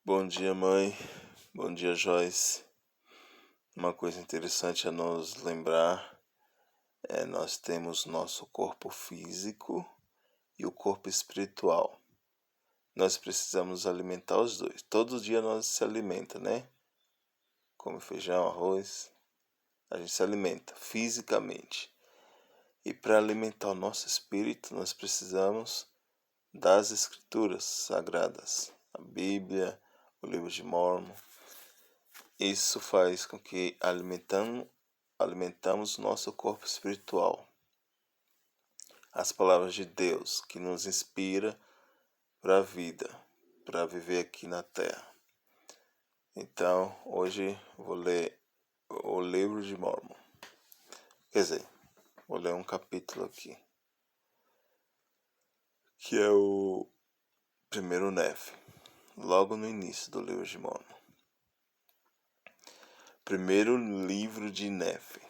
Bom dia, mãe. Bom dia, Joyce. Uma coisa interessante a nos lembrar nós temos nosso corpo físico e o corpo espiritual. Nós precisamos alimentar os dois. Todo dia nós se alimenta, né? Come feijão, arroz. A gente se alimenta fisicamente. E para alimentar o nosso espírito, nós precisamos das escrituras sagradas, a Bíblia, o livro de Mórmon. Isso faz com que alimentamos nosso corpo espiritual. As palavras de Deus que nos inspira para a vida, para viver aqui na Terra. Então, hoje vou ler o livro de Mórmon. Quer dizer, vou ler um capítulo aqui, que é o primeiro Nefe, logo no início do livro de Mórmon. Primeiro livro de Nefe.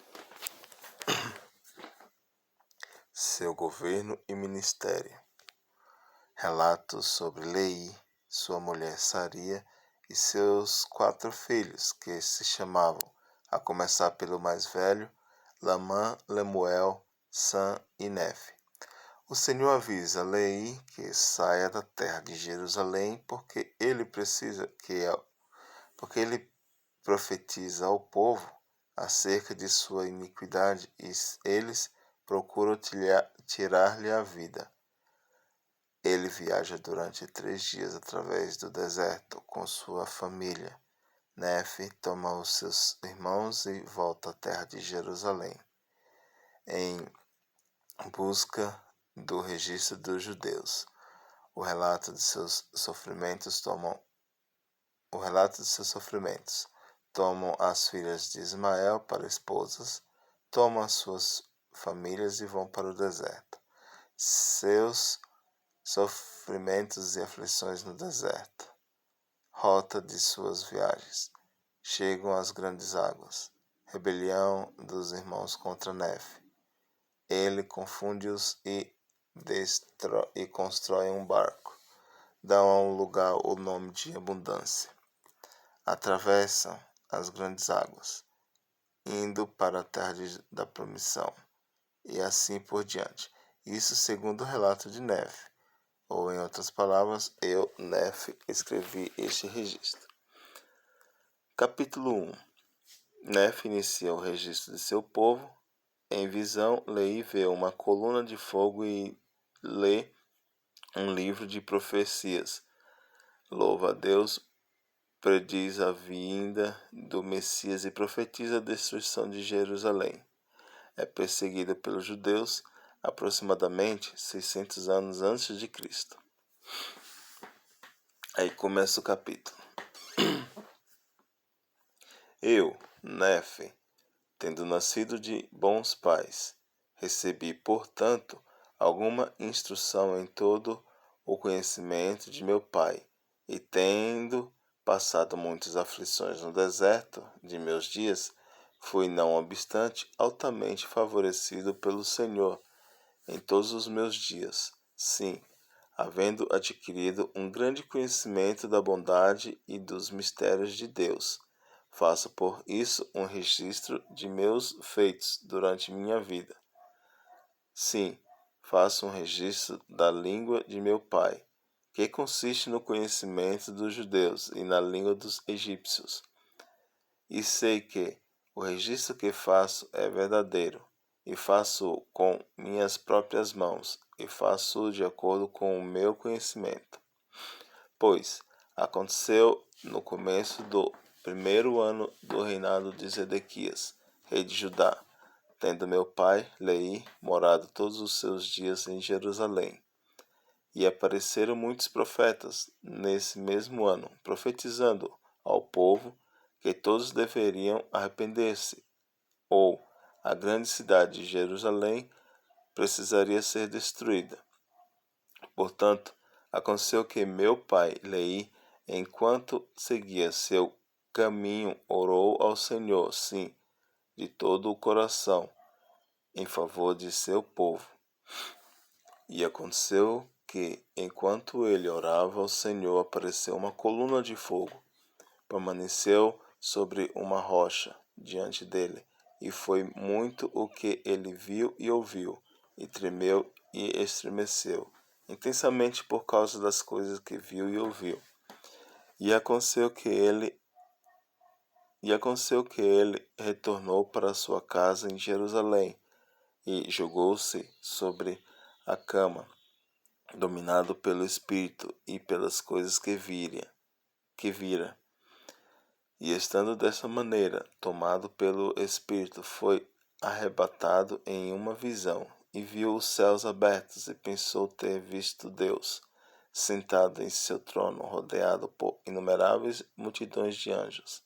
Seu governo e ministério. Relatos sobre Lei, sua mulher Saria e seus 4 filhos, que se chamavam, a começar pelo mais velho, Lamã, Lemuel, Sam e Nefe. O Senhor avisa Lei que saia da terra de Jerusalém, porque ele profetiza ao povo acerca de sua iniquidade e eles procuram tirar-lhe a vida. Ele viaja durante 3 dias através do deserto com sua família. Nefe toma os seus irmãos e volta à terra de Jerusalém, em busca do registro dos judeus. O relato de seus sofrimentos tomam as filhas de Ismael para esposas, tomam as suas famílias e vão para o deserto. Seus sofrimentos e aflições no deserto. Rota de suas viagens. Chegam às grandes águas. Rebelião dos irmãos contra Nefe. Ele confunde-os e constrói um barco. Dão ao lugar o nome de abundância. Atravessam as grandes águas, indo para a terra da promissão, e assim por diante. Isso segundo o relato de Nefe. Ou, em outras palavras, eu, Nefe, escrevi este registro. Capítulo 1. Nefe inicia o registro de seu povo. Em visão, Lei vê uma coluna de fogo e lê um livro de profecias. Louva a Deus, prediz a vinda do Messias e profetiza a destruição de Jerusalém. É perseguida pelos judeus aproximadamente 600 anos antes de Cristo. Aí começa o capítulo. Eu, Nefe, tendo nascido de bons pais, recebi, portanto, alguma instrução em todo o conhecimento de meu pai, e tendo passado muitas aflições no deserto de meus dias, fui, não obstante, altamente favorecido pelo Senhor em todos os meus dias. Sim, havendo adquirido um grande conhecimento da bondade e dos mistérios de Deus, faço por isso um registro de meus feitos durante minha vida. Sim, faço um registro da língua de meu pai, que consiste no conhecimento dos judeus e na língua dos egípcios. E sei que o registro que faço é verdadeiro, e faço-o com minhas próprias mãos, e faço-o de acordo com o meu conhecimento. Pois aconteceu no começo do 1º ano do reinado de Zedequias, rei de Judá, tendo meu pai, Lei, morado todos os seus dias em Jerusalém. E apareceram muitos profetas nesse mesmo ano, profetizando ao povo que todos deveriam arrepender-se, ou a grande cidade de Jerusalém precisaria ser destruída. Portanto, aconteceu que meu pai, Lei, enquanto seguia seu caminho, orou ao Senhor, sim, de todo o coração, em favor de seu povo. E aconteceu que, enquanto ele orava ao Senhor, apareceu uma coluna de fogo, permaneceu sobre uma rocha diante dele, e foi muito o que ele viu e ouviu, e tremeu e estremeceu, intensamente por causa das coisas que viu e ouviu. E aconteceu que ele retornou para sua casa em Jerusalém, e jogou-se sobre a cama, dominado pelo Espírito e pelas coisas que vira. E estando dessa maneira, tomado pelo Espírito, foi arrebatado em uma visão, e viu os céus abertos, e pensou ter visto Deus, sentado em seu trono, rodeado por inumeráveis multidões de anjos,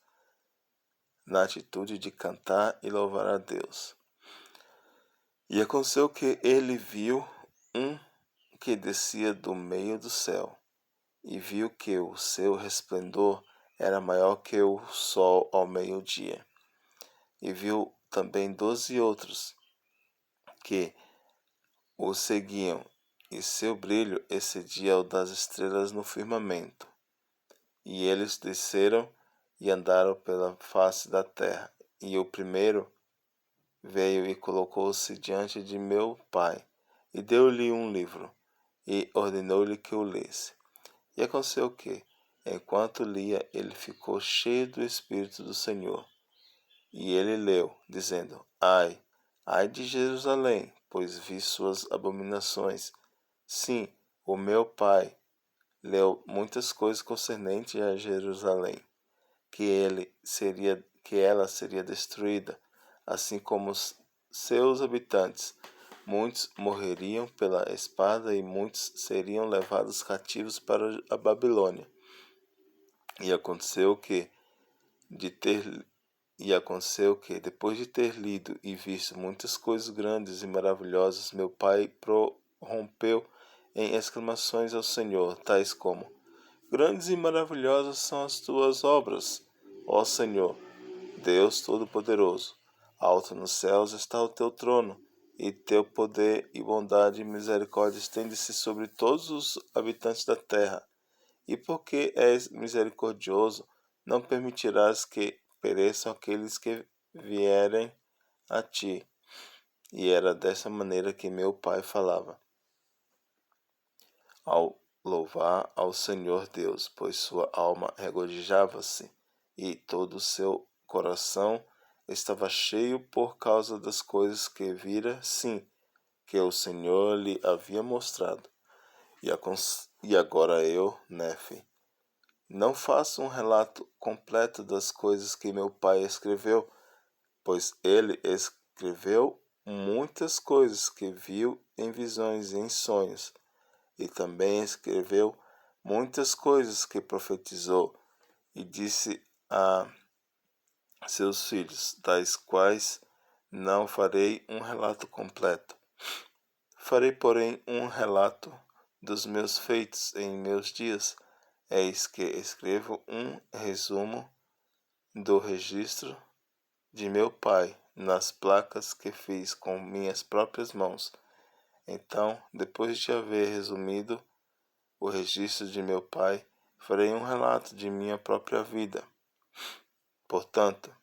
na atitude de cantar e louvar a Deus. E aconteceu que ele viu um que descia do meio do céu, e viu que o seu resplendor era maior que o sol ao meio-dia. E viu também 12 outros que o seguiam, e seu brilho excedia o das estrelas no firmamento. E eles desceram e andaram pela face da terra. E o primeiro veio e colocou-se diante de meu pai, e deu-lhe um livro, e ordenou-lhe que o lesse. E aconteceu que, enquanto lia, ele ficou cheio do Espírito do Senhor. E ele leu, dizendo: Ai, ai de Jerusalém, pois vi suas abominações. Sim, o meu pai leu muitas coisas concernentes a Jerusalém, que ela seria destruída, assim como os seus habitantes. Muitos morreriam pela espada e muitos seriam levados cativos para a Babilônia. E aconteceu que, depois de ter lido e visto muitas coisas grandes e maravilhosas, meu pai prorrompeu em exclamações ao Senhor, tais como: Grandes e maravilhosas são as tuas obras, ó Senhor, Deus Todo-Poderoso. Alto nos céus está o teu trono, e teu poder e bondade e misericórdia estende-se sobre todos os habitantes da terra. E porque és misericordioso, não permitirás que pereçam aqueles que vierem a ti. E era dessa maneira que meu pai falava, ao louvar ao Senhor Deus, pois sua alma regozijava-se, e todo o seu coração estava cheio por causa das coisas que vira, sim, que o Senhor lhe havia mostrado. E agora eu, Nefe, não faço um relato completo das coisas que meu pai escreveu, pois ele escreveu muitas coisas que viu em visões e em sonhos, e também escreveu muitas coisas que profetizou e disse a seus filhos, das quais não farei um relato completo. Farei, porém, um relato dos meus feitos em meus dias. Eis que escrevo um resumo do registro de meu pai nas placas que fiz com minhas próprias mãos. Então, depois de haver resumido o registro de meu pai, farei um relato de minha própria vida. Portanto,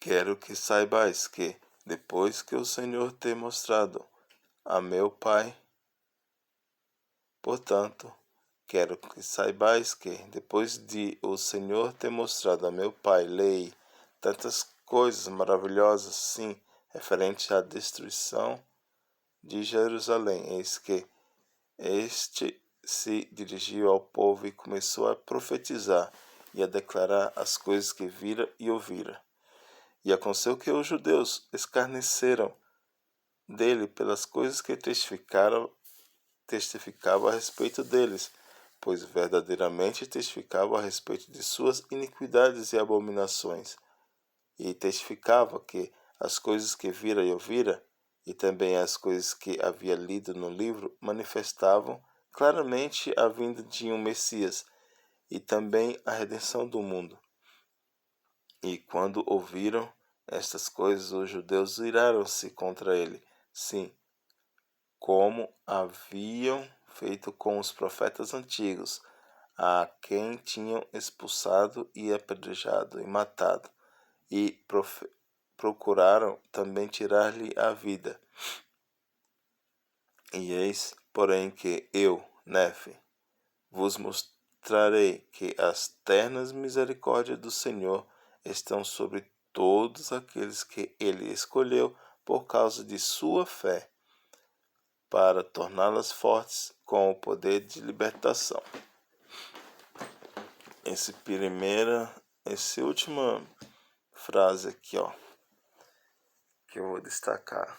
quero que saibais que, depois que o Senhor ter mostrado a meu pai, quero que saibais que, depois de o Senhor ter mostrado a meu pai lei tantas coisas maravilhosas, sim, referente à destruição de Jerusalém, eis que este se dirigiu ao povo e começou a profetizar e a declarar as coisas que vira e ouvira. E aconteceu que os judeus escarneceram dele pelas coisas que testificavam a respeito deles, pois verdadeiramente testificavam a respeito de suas iniquidades e abominações, e testificava que as coisas que vira e ouvira, e também as coisas que havia lido no livro, manifestavam claramente a vinda de um Messias, e também a redenção do mundo. E quando ouviram estas coisas, os judeus iraram-se contra ele. Sim, como haviam feito com os profetas antigos, a quem tinham expulsado e apedrejado e matado, e procuraram também tirar-lhe a vida. E eis, porém, que eu, Nefe, vos mostrarei que as ternas misericórdias do Senhor estão sobre todos aqueles que ele escolheu por causa de sua fé, para torná-las fortes com o poder de libertação. Essa última frase aqui, que eu vou destacar.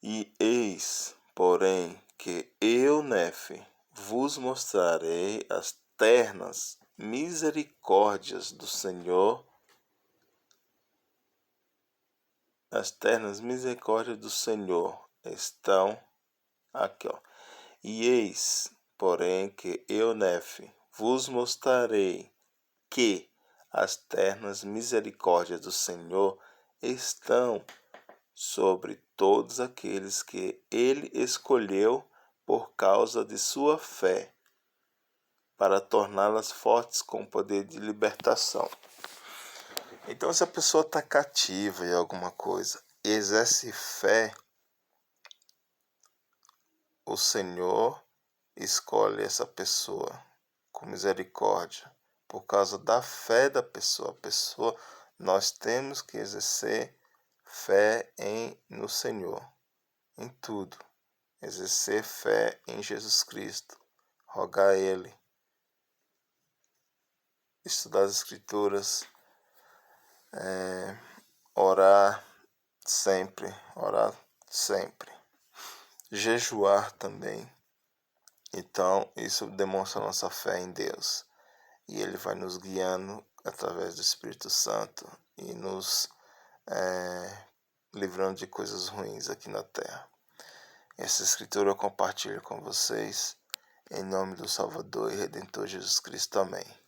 E eis, porém, que eu, Nefe, vos mostrarei as ternas misericórdias do Senhor. As ternas misericórdias do Senhor estão aqui, E eis, porém, que eu, Nefe, vos mostrarei que as ternas misericórdias do Senhor estão sobre todos aqueles que ele escolheu por causa de sua fé, para torná-las fortes com poder de libertação. Então, se a pessoa está cativa em alguma coisa, exerce fé, o Senhor escolhe essa pessoa com misericórdia, por causa da fé da pessoa. Nós temos que exercer fé no Senhor, em tudo. Exercer fé em Jesus Cristo, rogar a Ele, estudar as Escrituras, orar sempre, jejuar também. Então, isso demonstra a nossa fé em Deus. E Ele vai nos guiando através do Espírito Santo e nos livrando de coisas ruins aqui na terra. Essa escritura eu compartilho com vocês, em nome do Salvador e Redentor Jesus Cristo. Amém.